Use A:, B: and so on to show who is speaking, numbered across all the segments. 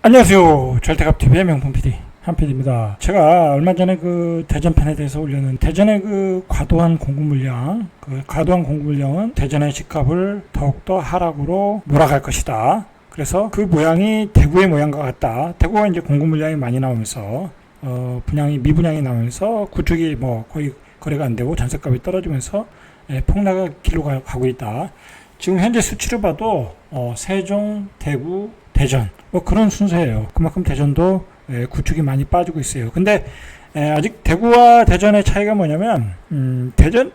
A: 안녕하세요. 절대갑TV의 명품 PD 한PD입니다. 제가 얼마 전에 그 대전편에 대해서 올렸는 대전의 그 과도한 공급 물량, 그 과도한 공급 물량은 대전의 집값을 더욱더 하락으로 몰아갈 것이다. 그래서 그 모양이 대구의 모양과 같다. 대구가 이제 공급 물량이 많이 나오면서 분양이 미분양이 나오면서 구축이 뭐 거의 거래가 안 되고 전세값이 떨어지면서 폭락의 길로 가고 있다. 지금 현재 수치를 봐도 세종, 대구, 대전 뭐 그런 순서예요. 그만큼 대전도 구축이 많이 빠지고 있어요. 근데 아직 대구와 대전의 차이가 뭐냐면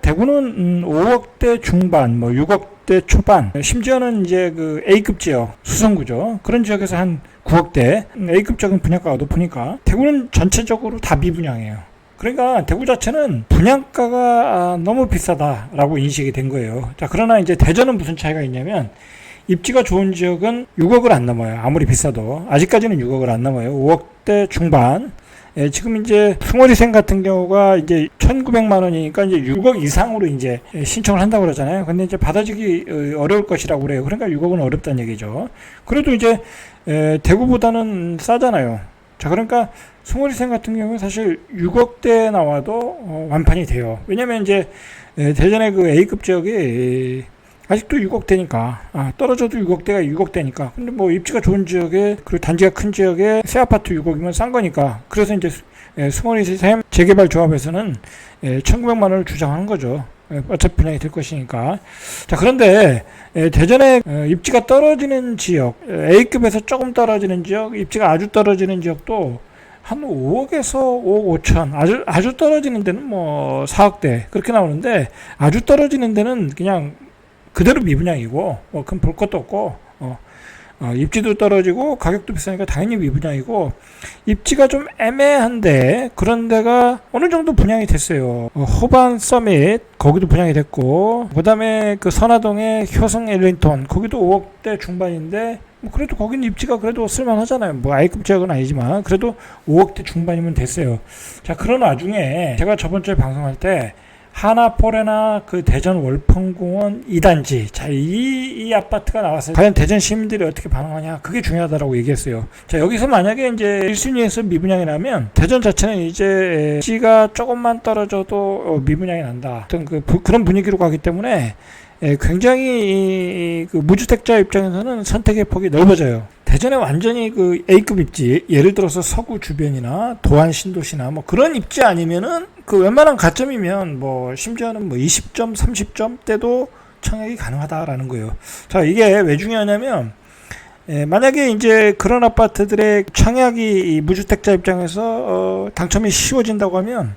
A: 대구는 5억대 중반, 뭐 6억대 초반, 심지어는 이제 그 A급 지역, 수성구죠. 그런 지역에서 한 9억대, A급 지역은 분양가가 높으니까 대구는 전체적으로 다 미분양이에요. 그러니까 대구 자체는 분양가가 너무 비싸다라고 인식이 된 거예요. 자, 그러나 이제 대전은 무슨 차이가 있냐면 입지가 좋은 지역은 6억을 안 넘어요. 아무리 비싸도. 아직까지는 6억을 안 넘어요. 5억대 중반. 지금 이제 승월이생 같은 경우가 이제 1,900만 원이니까 이제 6억 이상으로 이제 신청을 한다고 그러잖아요. 근데 이제 받아주기 어려울 것이라고 그래요. 그러니까 6억은 어렵다는 얘기죠. 그래도 이제 대구보다는 싸잖아요. 자, 그러니까 승월이생 같은 경우는 사실 6억대 나와도 완판이 돼요. 왜냐면 이제 대전의 그 A급 지역이 아직도 6억대니까, 떨어져도 6억대가 6억대니까. 근데 뭐 입지가 좋은 지역에, 그리고 단지가 큰 지역에 새 아파트 6억이면 싼 거니까. 그래서 이제 승원이샘 재개발 조합에서는 1,900만 원을 주장하는 거죠. 어차피 분양이 될 것이니까. 자, 그런데 대전에 입지가 떨어지는 지역, A급에서 조금 떨어지는 지역, 입지가 아주 떨어지는 지역도 한 5억에서 5억 5천, 아주 떨어지는 데는 뭐 4억대 그렇게 나오는데, 아주 떨어지는 데는 그냥 그대로 미분양이고, 그럼 볼 것도 없고, 입지도 떨어지고 가격도 비싸니까 당연히 미분양이고, 입지가 좀 애매한데 그런 데가 어느 정도 분양이 됐어요. 호반 서밋 거기도 분양이 됐고, 그 다음에 그 선화동의 효성 엘링턴 거기도 5억대 중반인데, 뭐 그래도 거기는 입지가 그래도 쓸만하잖아요. 뭐 A급 지역은 아니지만 그래도 5억대 중반이면 됐어요. 자, 그런 와중에 제가 저번 주에 방송할 때 하나포레나 그 대전 월평공원 2단지. 자, 이 아파트가 나왔어요. 과연 대전 시민들이 어떻게 반응하냐? 그게 중요하다라고 얘기했어요. 자, 여기서 만약에 이제 1순위에서 미분양이 나면 대전 자체는 이제 지가 조금만 떨어져도 미분양이 난다. 어떤 그런 분위기로 가기 때문에 굉장히 그 무주택자 입장에서는 선택의 폭이 넓어져요. 대전에 완전히 그 A급 입지, 예를 들어서 서구 주변이나 도안 신도시나 뭐 그런 입지 아니면은 그 웬만한 가점이면 뭐 심지어는 뭐 20점, 30점 때도 청약이 가능하다라는 거예요. 자, 이게 왜 중요하냐면 만약에 이제 그런 아파트들의 청약이 무주택자 입장에서 당첨이 쉬워진다고 하면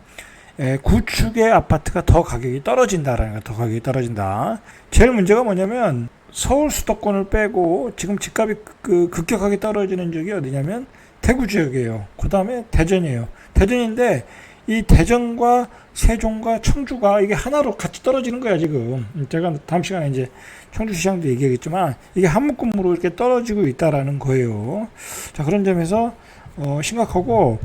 A: 구축의 아파트가 더 가격이 떨어진다라는 거야. 더 가격이 떨어진다. 제일 문제가 뭐냐면 서울 수도권을 빼고 지금 집값이 급격하게 떨어지는 지역이 어디냐면 대구 지역이에요. 그 다음에 대전이에요. 대전인데 이 대전과 세종과 청주가 이게 하나로 같이 떨어지는 거야 지금. 제가 다음 시간에 이제 청주시장도 얘기하겠지만 이게 한 묶음으로 이렇게 떨어지고 있다라는 거예요. 자, 그런 점에서 심각하고,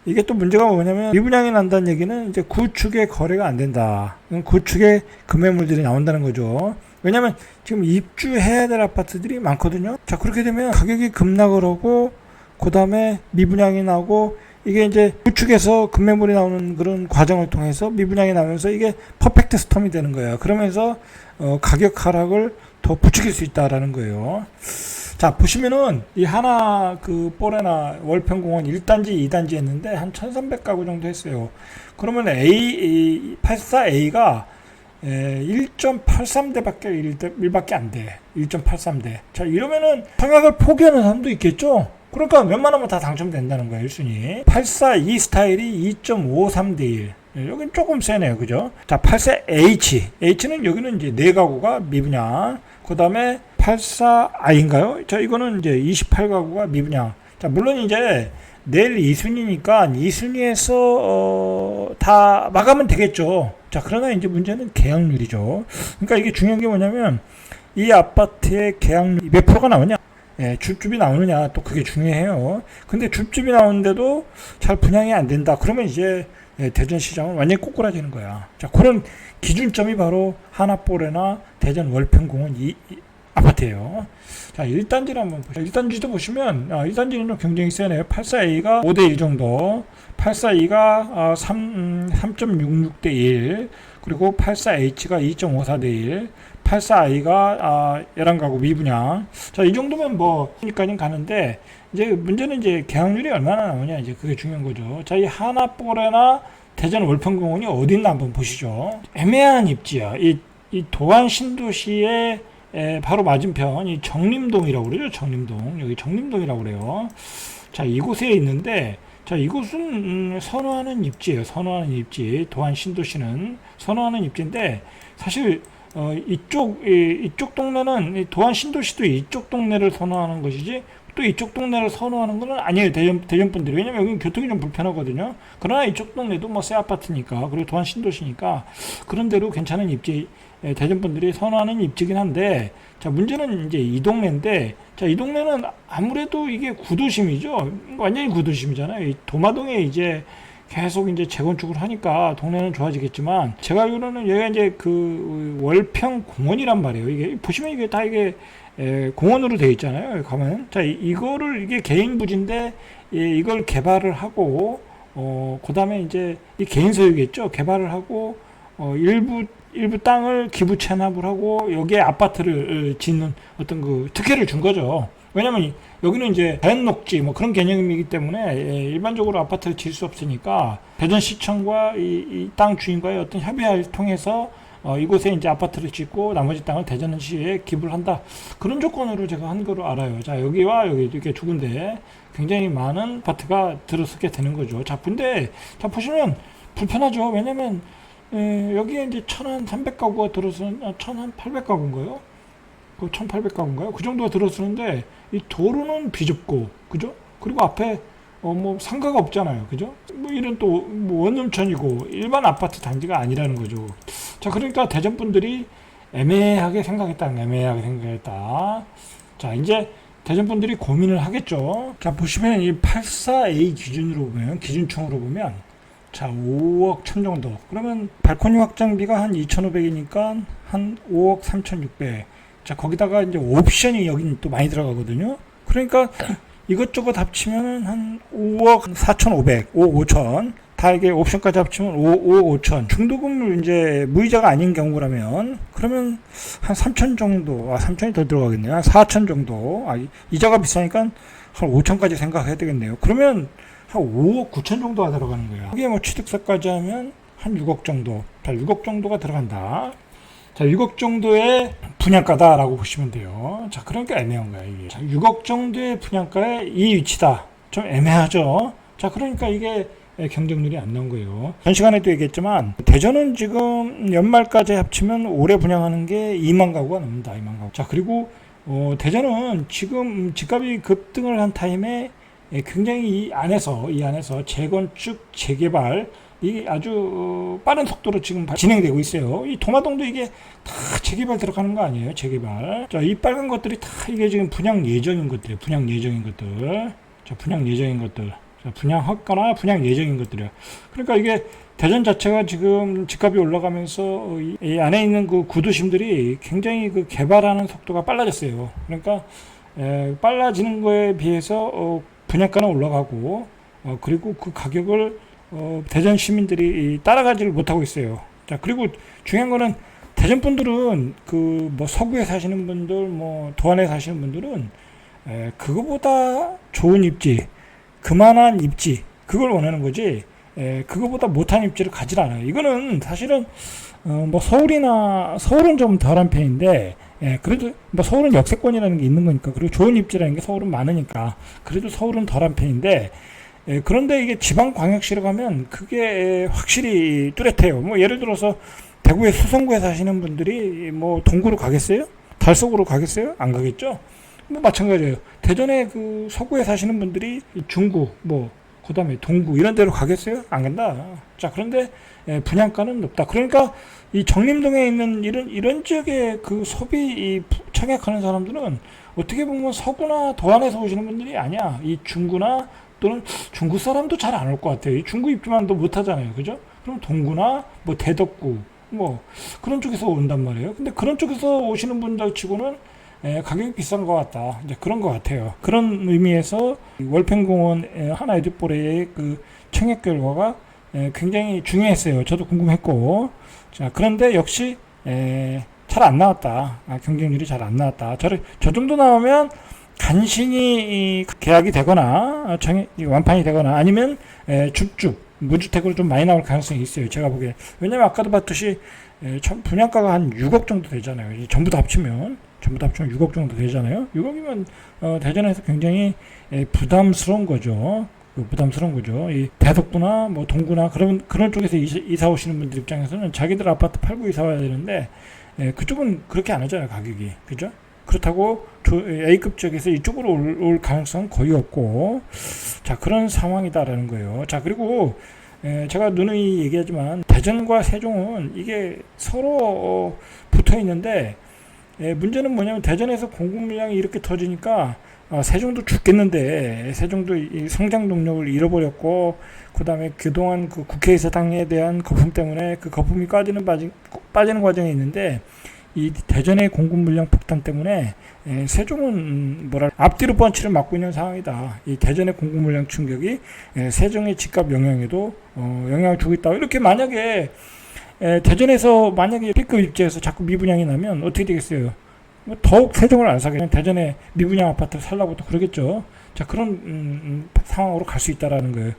A: 이게 또 문제가 뭐냐면 미분양이 난다는 얘기는 이제 구축의 거래가 안 된다. 구축의 금매물들이 나온다는 거죠. 왜냐면 지금 입주해야 될 아파트들이 많거든요. 자, 그렇게 되면 가격이 급락을 하고, 그 다음에 미분양이 나고, 이게 이제 구축에서 금매물이 나오는 그런 과정을 통해서 미분양이 나오면서 이게 퍼펙트 스톰이 되는 거예요. 그러면서 가격 하락을 더 부추길 수 있다라는 거예요. 자, 보시면은 이 하나 그 뽀레나 월평공원 1단지 2단지 했는데 한 1300가구 정도 했어요. 그러면 84A가 1.83대밖에 1밖에 안 돼. 1.83대. 자, 이러면은 청약을 포기하는 사람도 있겠죠? 그러니까 웬만하면 다 당첨된다는 거예요, 1순위. 84E 스타일이 2.53대 1. 여긴 조금 세네요, 그죠? 자, 84H. H는 여기는 이제 4가구가 미분양. 그 다음에 84I인가요? 자, 이거는 이제 28가구가 미분양. 자, 물론 이제 내일 2순위니까 2순위에서 다 마감은 되겠죠. 자, 그러나 이제 문제는 계약률이죠. 그러니까 이게 중요한 게 뭐냐면 이 아파트의 계약률이 몇 프로가 나오냐? 줍줍이 나오느냐, 또 그게 중요해요. 근데 줍줍이 나오는데도 잘 분양이 안 된다. 그러면 이제 대전 시장은 완전히 꼬꾸라지는 거야. 자, 그런 기준점이 바로 하나포레나 대전 월평공원 아파트예요. 자, 1단지를 한번 보시죠. 1단지도 보시면 1단지는 좀 경쟁이 세네요. 842가 5대1 정도, 842가 3.66대 1, 그리고 84H가 2.54대 1, 84I가 11가구 미분양. 자, 이 정도면 뭐 까지는 가는데, 이제 문제는 이제 계약률이 얼마나 나오냐, 이제 그게 중요한 거죠. 자, 이 하나포레나 대전 월평공원이 어디 있나 한번 보시죠. 애매한 입지야. 이 도안 신도시의 바로 맞은편, 이 정림동이라고 그러죠. 정림동. 여기 정림동이라고 그래요. 자, 이곳에 있는데, 자, 이곳은 선호하는 입지예요. 선호하는 입지. 도안 신도시는 선호하는 입지인데, 사실 이쪽 동네는, 도안 신도시도 이쪽 동네를 선호하는 것이지 또 이쪽 동네를 선호하는 건 아니에요. 대전 분들이. 왜냐면 여기는 교통이 좀 불편하거든요. 그러나 이쪽 동네도 뭐 새 아파트니까, 그리고 도안 신도시니까 그런 대로 괜찮은 입지, 대전 분들이 선호하는 입지긴 한데, 자, 문제는 이제 이 동네인데, 자, 이 동네는 아무래도 이게 구도심이죠. 완전히 구도심이잖아요. 이 도마동에 이제 계속 이제 재건축을 하니까 동네는 좋아지겠지만, 제가 알기로는 여기가 이제 그 월평 공원이란 말이에요. 이게 보시면 이게 다 이게 공원으로 되어 있잖아요. 가면, 자, 이거를, 이게 개인 부지인데 이걸 개발을 하고, 그 다음에 이제 이 개인 소유겠죠. 개발을 하고, 일부 땅을 기부 체납을 하고 여기에 아파트를 짓는 어떤 그 특혜를 준 거죠. 왜냐면 여기는 이제 자연녹지 뭐 그런 개념이기 때문에 일반적으로 아파트를 지을 수 없으니까 대전시청과 이 땅 주인과의 어떤 협의를 통해서 이곳에 이제 아파트를 짓고 나머지 땅을 대전시에 기부를 한다. 그런 조건으로 제가 한 거로 알아요. 자, 여기와 여기 이렇게 두 군데 굉장히 많은 아파트가 들어서게 되는 거죠. 자, 근데 자 보시면 불편하죠. 왜냐면 여기에 이제 1,300가구가 들어서는 1,800가구인가요? 그 1,800가구인가요? 그 정도가 들어서는데 이 도로는 비좁고, 그죠? 그리고 앞에 뭐 상가가 없잖아요, 그죠? 뭐 이런 또 뭐 원룸촌이고 일반 아파트 단지가 아니라는 거죠. 자, 그러니까 대전 분들이 애매하게 생각했다. 자, 이제 대전 분들이 고민을 하겠죠. 자, 보시면 이 84A 기준으로 보면, 기준총으로 보면, 자, 5억 1천 정도. 그러면 발코니 확장비가 한 2,500이니까 한 5억 3,600. 자, 거기다가 이제 옵션이 여긴 또 많이 들어가거든요. 그러니까 이것저것 합치면 한 5억 4,500, 5억 5천. 다 이게 옵션까지 합치면 5억 5천. 중도금을 이제 무이자가 아닌 경우라면, 그러면 한 3천 정도, 3천이 더 들어가겠네요. 한 4천 정도. 이자가 비싸니까 한 5천까지 생각해야 되겠네요. 그러면 한 5억 9천 정도가 들어가는 거예요. 이게 뭐 취득세까지 하면 한 6억 정도. 자, 6억 정도가 들어간다. 자, 6억 정도의 분양가다라고 보시면 돼요. 자, 그러니까 애매한 거야, 이게. 자, 6억 정도의 분양가에 이 위치다. 좀 애매하죠. 자, 그러니까 이게 경쟁률이 안 나온 거예요. 전 시간에도 얘기했지만, 대전은 지금 연말까지 합치면 올해 분양하는 게 2만 가구가 넘는다, 2만 가구. 자, 그리고, 대전은 지금 집값이 급등을 한 타임에 굉장히 이 안에서 재건축, 재개발, 이 아주 빠른 속도로 지금 진행되고 있어요. 이 도마동도 이게 다 재개발 들어가는 거 아니에요? 재개발. 자, 이 빨간 것들이 다 이게 지금 분양 예정인 것들이에요. 분양 예정인 것들. 자, 분양 예정인 것들. 자, 분양했거나 분양 예정인 것들이에요. 그러니까 이게 대전 자체가 지금 집값이 올라가면서 이 안에 있는 그 구도심들이 굉장히 그 개발하는 속도가 빨라졌어요. 그러니까 빨라지는 거에 비해서 분양가는 올라가고, 그리고 그 가격을 대전 시민들이 따라가지를 못하고 있어요. 자, 그리고 중요한 거는 대전 분들은 그 뭐 서구에 사시는 분들, 뭐 도안에 사시는 분들은 그거보다 좋은 입지, 그만한 입지, 그걸 원하는 거지. 그거보다 못한 입지를 가질 않아요. 이거는 사실은 뭐 서울은 좀 덜한 편인데, 그래도 뭐 서울은 역세권이라는 게 있는 거니까, 그리고 좋은 입지라는 게 서울은 많으니까, 그래도 서울은 덜한 편인데, 그런데 이게 지방광역시로 가면 그게 확실히 뚜렷해요. 뭐 예를 들어서 대구의 수성구에 사시는 분들이 뭐 동구로 가겠어요? 달서구로 가겠어요? 안 가겠죠? 뭐 마찬가지예요. 대전의 그 서구에 사시는 분들이 중구, 뭐 그다음에 동구 이런 데로 가겠어요? 안 간다. 자, 그런데 분양가는 높다. 그러니까 이 정림동에 있는 이런 지역의 그 소비 청약하는 사람들은 어떻게 보면 서구나 도안에서 오시는 분들이 아니야. 이 중구나 또는 중구 사람도 잘 안 올 것 같아요. 이 중구 입주만도 못 하잖아요. 그죠? 그럼 동구나 뭐 대덕구 뭐 그런 쪽에서 온단 말이에요. 근데 그런 쪽에서 오시는 분들 치고는 가격이 비싼 것 같다. 이제 그런 것 같아요. 그런 의미에서 월평공원 하나 에듀포레의 그 청약 결과가 굉장히 중요했어요. 저도 궁금했고. 자, 그런데 역시 잘 안 나왔다. 경쟁률이 잘 안 나왔다. 저 정도 나오면 간신히 계약이 되거나 완판이 되거나 아니면 줍줍 무주택으로 좀 많이 나올 가능성이 있어요. 제가 보기에. 왜냐면 아까도 봤듯이 분양가가 한 6억 정도 되잖아요. 전부 다 합치면 6억 정도 되잖아요. 6억이면 대전에서 굉장히 부담스러운 거죠. 부담스러운 거죠. 이 대덕구나 뭐 동구나 그런 쪽에서 이사 오시는 분들 입장에서는 자기들 아파트 팔고 이사 와야 되는데 그쪽은 그렇게 안 하잖아요. 가격이. 그죠? 그렇다고 A급 지역에서 이쪽으로 올 가능성은 거의 없고, 자, 그런 상황이다라는 거예요. 자, 그리고 제가 누누이 얘기하지만 대전과 세종은 이게 서로 붙어 있는데 문제는 뭐냐면 대전에서 공급 물량이 이렇게 터지니까 세종도 죽겠는데 세종도 이 성장 동력을 잃어버렸고 그 다음에 그동안 그 국회의사당에 대한 거품 때문에 그 거품이 빠지는 과정에 있는데 이 대전의 공급 물량 폭탄 때문에 세종은 앞뒤로 펀치를 맞고 있는 상황이다. 이 대전의 공급 물량 충격이 세종의 집값 영향에도 영향을 주고 있다. 이렇게 만약에 대전에서 만약에 B급 입지에서 자꾸 미분양이 나면 어떻게 되겠어요? 더욱 세종을 안 사게 대전에 미분양 아파트를 살라고 또 그러겠죠. 자, 그런 상황으로 갈 수 있다라는 거예요.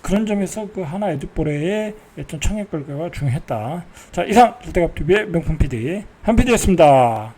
A: 그런 점에서 그 하나 에듀포레의 어떤 청약 결과가 중요했다. 자, 이상 절대값TV의 명품 PD 한 PD였습니다.